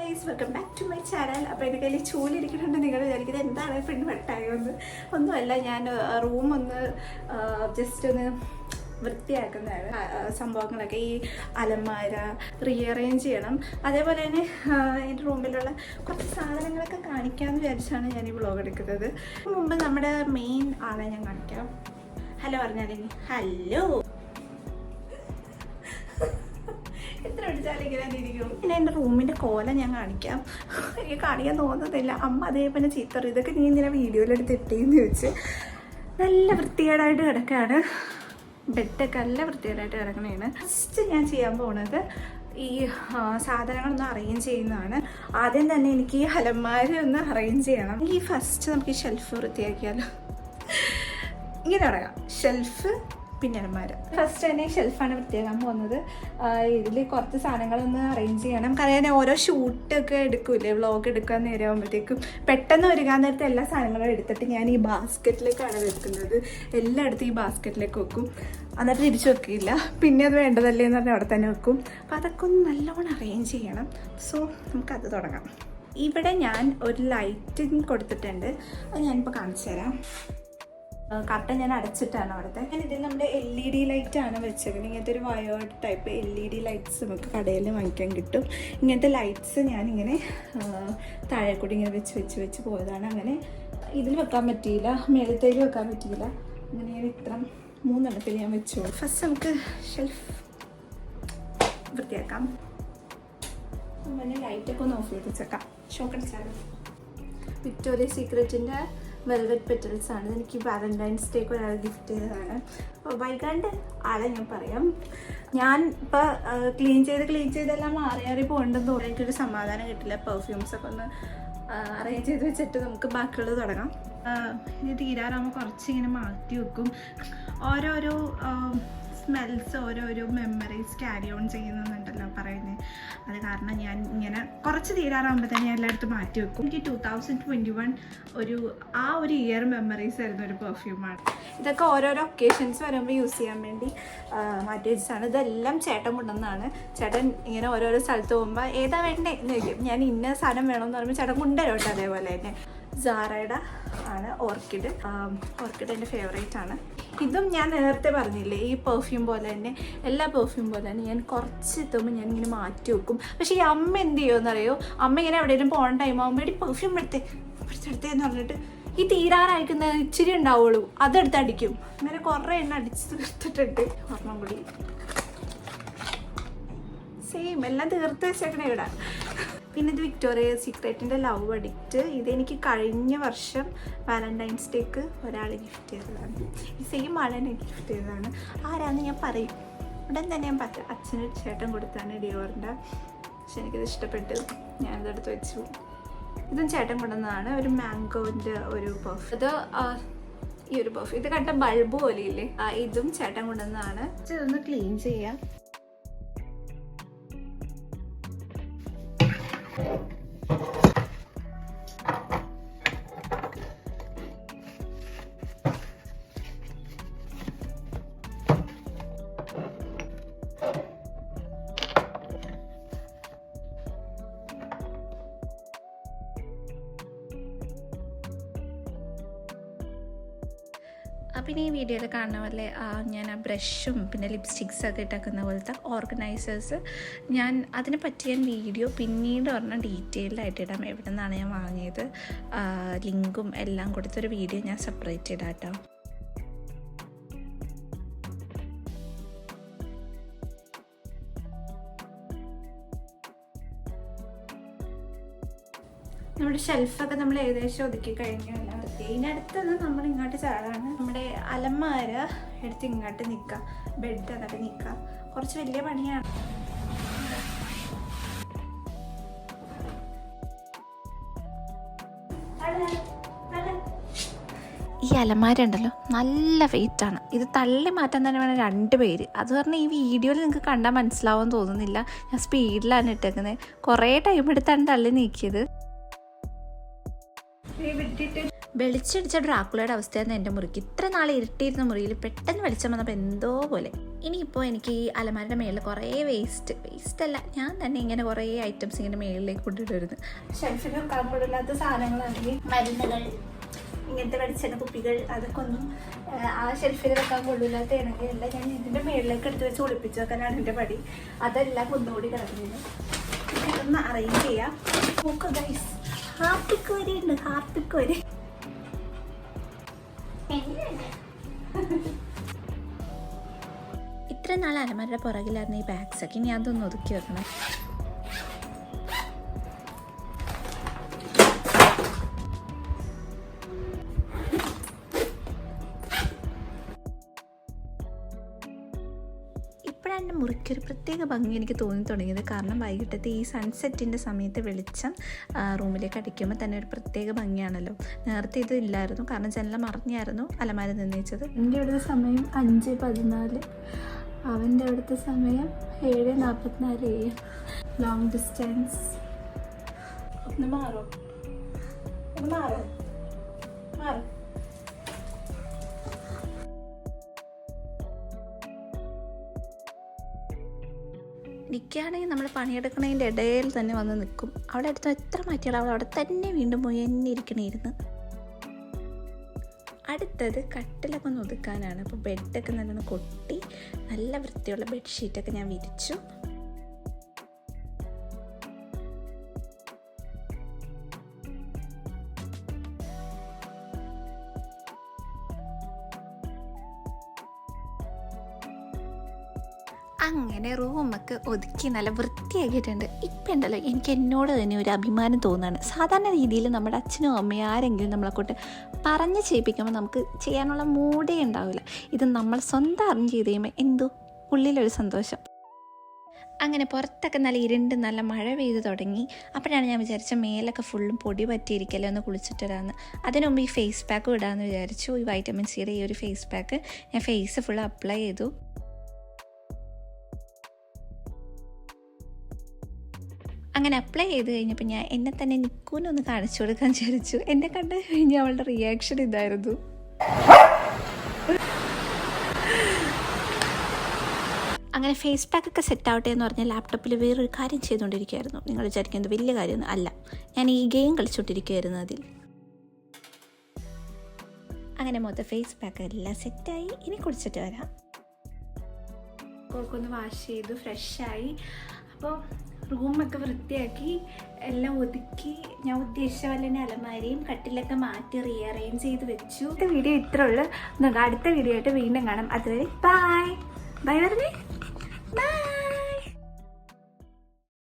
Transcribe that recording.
Guys, welcome back to my channel. അപ്പോൾ എൻ്റെ കയ്യിൽ ചൂലിരിക്കുന്നുണ്ട്. നിങ്ങൾ വിചാരിക്കുന്നത് എന്താണ് പെണ്ണ് വെട്ടായോന്ന്? ഒന്നുമല്ല, ഞാൻ റൂം ഒന്ന് ജസ്റ്റ് ഒന്ന് വൃത്തിയാക്കുന്നതാണ്. സംഭവങ്ങളൊക്കെ ഈ അലമാര റീഅറേഞ്ച് ചെയ്യണം. അതേപോലെ തന്നെ എൻ്റെ റൂമിലുള്ള കുറച്ച് സാധനങ്ങളൊക്കെ കാണിക്കാമെന്ന് വിചാരിച്ചാണ് ഞാൻ ഈ വ്ളോഗ് എടുക്കുന്നത്. മുമ്പ് നമ്മുടെ മെയിൻ ആളെ ഞാൻ കാണിക്കാം. ഹലോ പറഞ്ഞാലേ, ഹലോ. എത്ര വിളിച്ചാലിരിക്കും. പിന്നെ എൻ്റെ റൂമിൻ്റെ കോലം ഞാൻ കാണിക്കാം. എനിക്ക് കാണിക്കാൻ തോന്നുന്നില്ല. അമ്മ അതേപോലെ ചീത്ത പറയും, ഇതൊക്കെ നീ ഇങ്ങനെ വീഡിയോയിലെടുത്ത് ഇട്ടേന്ന് ചോദിച്ച്. നല്ല വൃത്തികേടായിട്ട് കിടക്കുകയാണ്. ബെഡൊക്കെ നല്ല വൃത്തികേടായിട്ട് കിടക്കണേണ്. ഫസ്റ്റ് ഞാൻ ചെയ്യാൻ പോകുന്നത് ഈ സാധനങ്ങളൊന്ന് അറേഞ്ച് ചെയ്യുന്നതാണ്. ആദ്യം തന്നെ എനിക്ക് ഈ അലമാര ഒന്ന് അറേഞ്ച് ചെയ്യണം. ഈ ഫസ്റ്റ് നമുക്ക് ഈ ഷെൽഫ് വൃത്തിയാക്കിയാലോ. ഇങ്ങനെ തുടങ്ങാം. ഷെൽഫ്, പിന്നെ അലമാര. ഫസ്റ്റ് തന്നെ ഷെൽഫാണ് വൃത്തിയാക്കാൻ പോകുന്നത്. ഇതിൽ കുറച്ച് സാധനങ്ങളൊന്ന് അറേഞ്ച് ചെയ്യണം. കാരണം ഓരോ ഷൂട്ടൊക്കെ എടുക്കൂലേ, വ്ളോഗ് എടുക്കാൻ നേരം ആകുമ്പോഴത്തേക്കും പെട്ടെന്ന് ഒരുങ്ങാൻ നേരത്തെ എല്ലാ സാധനങ്ങളും എടുത്തിട്ട് ഞാൻ ഈ ബാസ്ക്കറ്റിലേക്കാണ് വെക്കുന്നത്. എല്ലായിടത്തും ഈ ബാസ്ക്കറ്റിലേക്ക് വെക്കും. എന്നിട്ട് തിരിച്ചു വെക്കില്ല. പിന്നെ അത് വേണ്ടതല്ലേ എന്ന് പറഞ്ഞാൽ അവിടെ തന്നെ വെക്കും. അപ്പോൾ അതൊക്കെ ഒന്ന് നല്ലോണം അറേഞ്ച് ചെയ്യണം. സോ നമുക്കത് തുടങ്ങാം. ഇവിടെ ഞാൻ ഒരു ലൈറ്റിങ് കൊടുത്തിട്ടുണ്ട്. അത് ഞാനിപ്പോൾ കാണിച്ചു തരാം. കർട്ടൻ ഞാൻ അടച്ചിട്ടാണ് അവിടുത്തെ. ഞാൻ ഇതിൽ നമ്മുടെ LED ലൈറ്റാണ് വെച്ചേക്കുന്നത്. ഇങ്ങനത്തെ ഒരു വയേർഡ് ടൈപ്പ് LED ലൈറ്റ്സ് നമുക്ക് കടയിൽ വാങ്ങിക്കാൻ കിട്ടും. ഇങ്ങനത്തെ ലൈറ്റ്സ് ഞാനിങ്ങനെ താഴെ കൂടി ഇങ്ങനെ വെച്ച് പോയതാണ്. അങ്ങനെ ഇതിൽ വെക്കാൻ പറ്റിയില്ല, മേളത്തേക്ക് വെക്കാൻ പറ്റിയില്ല. അങ്ങനെ ഞാൻ ഇത്ര 3 എണ്ണത്തിൽ ഞാൻ വെച്ചു. ഫസ്റ്റ് നമുക്ക് ഷെൽഫ് വൃത്തിയാക്കാം. അങ്ങനെ ലൈറ്റൊക്കെ ഒന്ന് ഓഫ് ചെയ്ത് വെച്ചേക്കാം. ഷോക്കടിച്ചാലും വിക്ടോറിയ സീക്രറ്റിൻ്റെ വെൽവെറ്റ് പെറ്റൽസ് ആണ്. എനിക്ക് വാലന്റൈൻസ് ഡേക്ക് ഒരാൾ ഗിഫ്റ്റ് ചെയ്തതാണ്. അപ്പോൾ വൈകാണ്ട് ആളെ ഞാൻ പറയാം. ഞാൻ ഇപ്പോൾ ക്ലീൻ ചെയ്തെല്ലാം മാറി പോകണ്ടെന്ന് തോന്നി. എനിക്കൊരു സമാധാനം കിട്ടില്ല. പെർഫ്യൂംസൊക്കെ ഒന്ന് അറേഞ്ച് ചെയ്ത് വെച്ചിട്ട് നമുക്ക് ബാക്കിയുള്ളത് തുടങ്ങാം. ഇത് തീരാറാകുമ്പോൾ കുറച്ചിങ്ങനെ മാറ്റി വെക്കും. ഓരോരോ സ്മെൽസ് ഓരോരോ മെമ്മറീസ് ക്യാരി ഓൺ ചെയ്യുന്നുണ്ടല്ലോ പറയുന്നത്. അത് കാരണം ഞാൻ ഇങ്ങനെ കുറച്ച് തീരാറാകുമ്പോൾ തന്നെ ഞാൻ എല്ലായിടത്തും മാറ്റി വെക്കും. എനിക്ക് 2021 ഒരു ഇയർ മെമ്മറീസ് ആയിരുന്നു ഒരു പെർഫ്യൂമാണ്. ഇതൊക്കെ ഓരോരോ ഒക്കേഷൻസ് വരുമ്പോൾ യൂസ് ചെയ്യാൻ വേണ്ടി മാറ്റി വെച്ചതാണ്. ഇതെല്ലാം ചേട്ടൻ കൊണ്ടുവന്നതാണ്. ചേട്ടൻ ഇങ്ങനെ ഓരോരോ സ്ഥലത്ത് പോകുമ്പോൾ ഏതാ വേണ്ടേ എന്ന് ചോദിക്കും. ഞാൻ ഇന്ന സാധനം വേണമെന്ന് പറയുമ്പോൾ ചേട്ടൻ കൊണ്ടുവരും. അതേപോലെ തന്നെ സാറയുടെ ആണ് ഓർക്കിഡ് എൻ്റെ ഫേവറേറ്റ് ആണ്. ഇതും ഞാൻ നേരത്തെ പറഞ്ഞില്ലേ, ഈ പെർഫ്യൂം പോലെ തന്നെ എല്ലാ പെർഫ്യൂം പോലെ തന്നെ ഞാൻ കുറച്ച് എത്തുമ്പോൾ ഞാൻ ഇങ്ങനെ മാറ്റി വെക്കും. പക്ഷേ ഈ അമ്മ എന്ത് ചെയ്യുമെന്നറിയോ, അമ്മ ഇങ്ങനെ എവിടെയെങ്കിലും പോകുന്ന ടൈം ആകുമ്പോൾ ഈ പെർഫ്യൂം എടുത്തേന്ന് പറഞ്ഞിട്ട് ഈ തീരാറായിരിക്കുന്ന ഇച്ചിരി ഉണ്ടാവുള്ളൂ, അതെടുത്ത് അടിക്കും. അങ്ങനെ കുറേ എണ്ണ അടിച്ച് തീർത്തിട്ടുണ്ട്. ഒരെണ്ണം കൂടി സെയിം എല്ലാം തീർത്ത് വെച്ചേക്കണേ ഇവിടെ. പിന്നെ ഇത് വിക്ടോറിയ സീക്രറ്റിൻ്റെ ലവ് അഡിക്റ്റ്. ഇതെനിക്ക് കഴിഞ്ഞ വർഷം വാലന്റൈൻസ് ഡേക്ക് ഒരാൾ ഗിഫ്റ്റ് ചെയ്തതാണ്. ഈ സെയിം ആളെന്നെ ഗിഫ്റ്റ് ചെയ്തതാണ്. ആരാന്ന് ഞാൻ പറയും ഉടൻ തന്നെ. ഞാൻ പറയാം. അച്ഛന് ചേട്ടൻ കൊടുത്താണ് ഡിയോറിൻ്റെ. പക്ഷെ എനിക്കിത് ഇഷ്ടപ്പെട്ട് ഞാനിതെടുത്ത് വെച്ചു. ഇതും ചേട്ടൻ കൊണ്ടുവന്നതാണ്. ഒരു മാംഗോൻ്റെ ഒരു പെർഫ്യൂം. ഇത് ഈ ഒരു പെർഫ്യൂം ഇത് കണ്ട ബൾബ് പോലെയില്ലേ, ഇതും ചേട്ടൻ കൊണ്ടുവന്നതാണ്. ഇതൊന്ന് ക്ലീൻ ചെയ്യാം. പിന്നെ ഈ വീഡിയോയിൽ കാണുന്ന പോലെ ഞാൻ ആ ബ്രഷും പിന്നെ ലിപ്സ്റ്റിക്സൊക്കെ ഇട്ടാക്കുന്ന പോലത്തെ ഓർഗനൈസേഴ്സ് ഞാൻ അതിനെ പറ്റി ഞാൻ വീഡിയോ പിന്നീട് പറഞ്ഞ ഡീറ്റെയിൽഡായിട്ട് ഇടാം. എവിടെ നിന്നാണ് ഞാൻ വാങ്ങിയത്, ലിങ്കും എല്ലാം കൊടുത്തൊരു വീഡിയോ ഞാൻ സെപ്പറേറ്റ് ഇടാം കേട്ടോ. നമ്മുടെ ഷെൽഫൊക്കെ നമ്മൾ ഏകദേശം ഒതുക്കി കഴിഞ്ഞു. ഇതിനടുത്തത് നമ്മൾ ഇങ്ങോട്ട് ചാടാണ്. നമ്മുടെ അലമാര എടുത്ത് ഇങ്ങോട്ട് നിൽക്കാം, ബെഡ് എന്നിട്ട് നിൽക്കാം. കുറച്ച് വലിയ പണിയാണ്. ഈ അലമാര ഉണ്ടല്ലോ നല്ല വെയിറ്റാണ്. ഇത് തള്ളി മാറ്റാൻ തന്നെ വേണം 2 പേര്. അത് പറഞ്ഞാൽ ഈ വീഡിയോയിൽ നിങ്ങൾക്ക് കണ്ടാൽ മനസ്സിലാവുമെന്ന് തോന്നുന്നില്ല. ഞാൻ സ്പീഡിലാണ് ഇട്ടേക്കുന്നത്. കുറേ ടൈം എടുത്താണ് തള്ളി നീക്കിയത്. വെളിച്ചടിച്ച ഡ്രാക്കുളയുടെ അവസ്ഥയായിരുന്നു എൻ്റെ മുറിക്ക്. ഇത്ര നാൾ ഇരുട്ടിയിരുന്ന മുറിയിൽ പെട്ടെന്ന് വെളിച്ചം വന്നപ്പോൾ എന്തോ പോലെ. ഇനിയിപ്പോൾ എനിക്ക് ഈ അലമാരയുടെ മേളിൽ കുറേ വേസ്റ്റല്ല, ഞാൻ തന്നെ ഇങ്ങനെ കുറേ ഐറ്റംസ് ഇങ്ങനെ മേളിലേക്ക് കൊണ്ടിട്ടുവരുന്നു. ഷെൽഫിൽ വെക്കാൻ കൊള്ളില്ലാത്ത സാധനങ്ങളാണെങ്കിൽ മരുന്നുകൾ, ഇങ്ങനത്തെ വെളിച്ചെണ്ണ കുപ്പികൾ, അതൊക്കെ ഒന്നും ആ ഷെൽഫിൽ വെക്കാൻ കൊള്ളില്ലാത്ത ഇണങ്ങയല്ല. ഞാൻ ഇതിൻ്റെ മേളിലേക്ക് എടുത്ത് വെച്ച് ഒളിപ്പിച്ച് വെക്കാനാണ് എൻ്റെ പടി. അതെല്ലാം കുന്നുകൂടി കിടക്കുന്നത്. ഇതൊന്ന് അറേഞ്ച് ചെയ്യാം. നോക്ക് ഗൈസ്, ഹാപ്പിക്കോരി ഉണ്ട്, ഹാപ്പിക്കോരി. ഇത്ര നാൾ അലമാരയുടെ പുറകിലായിരുന്നു ഈ ബാഗ്സൊക്കെ. ഇനി അതൊന്ന് ഒതുക്കി വെക്കണം. ഇപ്പോഴാണ് എൻ്റെ മുറിക്കൊരു പ്രത്യേക ഭംഗി എനിക്ക് തോന്നി തുടങ്ങിയത്. കാരണം വൈകിട്ടത്തെ ഈ സൺസെറ്റിൻ്റെ സമയത്ത് വെളിച്ചം റൂമിലേക്ക് അടിക്കുമ്പോൾ തന്നെ ഒരു പ്രത്യേക ഭംഗിയാണല്ലോ. നേരത്തെ ഇത് ഇല്ലായിരുന്നു, കാരണം ജനല മറിഞ്ഞായിരുന്നു അലമാര നിർണ്ണയിച്ചത്. എൻ്റെ അവിടുത്തെ സമയം 5:14, അവൻ്റെ അവിടുത്തെ സമയം 7:44 AM. Long distance. ഒന്ന് മാറോ, ഒന്ന് മാറോ, മാറോ. നിൽക്കുകയാണെങ്കിൽ നമ്മൾ പണിയെടുക്കണതിൻ്റെ ഇടയിൽ തന്നെ വന്ന് നിൽക്കും. അവിടെ അടുത്ത് എത്ര മാറ്റിയാൽ അവൾ അവിടെ തന്നെ വീണ്ടും പോയി എന്നെ ഇരിക്കണമായിരുന്നു. അടുത്തത് കട്ടിലൊക്കെ ഒന്ന് ഒതുക്കാനാണ്. അപ്പോൾ ബെഡൊക്കെ നല്ലോണം കൊട്ടി നല്ല വൃത്തിയുള്ള ബെഡ്ഷീറ്റൊക്കെ ഞാൻ വിരിച്ചു. അങ്ങനെ റൂമൊക്കെ ഒതുക്കി നല്ല വൃത്തിയാക്കിയിട്ടുണ്ട്. ഇപ്പം ഉണ്ടല്ലോ, എനിക്ക് എന്നോട് തന്നെ ഒരു അഭിമാനം തോന്നുകയാണ്. സാധാരണ രീതിയിൽ നമ്മുടെ അച്ഛനും അമ്മയും ആരെങ്കിലും നമ്മളെക്കൊണ്ട് പറഞ്ഞ് ചെയ്യിപ്പിക്കുമ്പോൾ നമുക്ക് ചെയ്യാനുള്ള മൂടേ ഉണ്ടാവില്ല. ഇത് നമ്മൾ സ്വന്തം അറിഞ്ഞ് ചെയ്ത് കഴിയുമ്പോൾ എന്തോ ഉള്ളിലൊരു സന്തോഷം. അങ്ങനെ പുറത്തൊക്കെ നല്ല ഇരുണ്ട് നല്ല മഴ പെയ്ത് തുടങ്ങി. അപ്പോഴാണ് ഞാൻ വിചാരിച്ച മേലൊക്കെ ഫുള്ളും പൊടി പറ്റിയിരിക്കല്ലോ, ഒന്ന് കുളിച്ചിട്ട് വരാമെന്ന്. അതിനു മുമ്പ് ഈ ഫേസ് പാക്ക് ഇടാമെന്ന് വിചാരിച്ചു. ഈ വൈറ്റമിൻ സിയുടെ ഈ ഒരു ഫേസ് പാക്ക് ഞാൻ ഫേസ് ഫുൾ അപ്ലൈ ചെയ്തു. അങ്ങനെ അപ്ലൈ ചെയ്ത് കഴിഞ്ഞപ്പോൾ ഞാൻ എന്നെ തന്നെ നിൽക്കൂനൊന്ന് കാണിച്ചു കൊടുക്കാൻ വിചാരിച്ചു. എന്നെ കണ്ടു കഴിഞ്ഞാൽ അവളുടെ റിയാക്ഷൻ ഇതായിരുന്നു. അങ്ങനെ ഫേസ് പാക്കൊക്കെ സെറ്റ് ആവട്ടെ എന്ന് പറഞ്ഞാൽ ലാപ്ടോപ്പിൽ വേറൊരു കാര്യം ചെയ്തുകൊണ്ടിരിക്കുകയായിരുന്നു. നിങ്ങൾ വിചാരിക്കുന്നത് വലിയ കാര്യമൊന്നും അല്ല, ഞാൻ ഈ ഗെയിം കളിച്ചുകൊണ്ടിരിക്കുകയായിരുന്നു അതിൽ. അങ്ങനെ മൊത്തം ഫേസ് പാക്ക് എല്ലാം സെറ്റായി. ഇനി കുളിച്ചിട്ട് വരാം. കോക്കൊന്ന് വാഷ് ചെയ്തു, ഫ്രഷായി. അപ്പോൾ റൂമൊക്കെ വൃത്തിയാക്കി എല്ലാം ഒതുക്കി ഞാൻ ഉദ്ദേശിച്ച പോലെ തന്നെ അലമാരയും കട്ടിലൊക്കെ മാറ്റി റീഅറേഞ്ച് ചെയ്ത് വെച്ചു. വീഡിയോ ഇത്രേ ഉള്ളൂ. അടുത്ത വീഡിയോ ആയിട്ട് വീണ്ടും കാണാം. അതുവരെ ബൈ ബൈ പറഞ്ഞേ.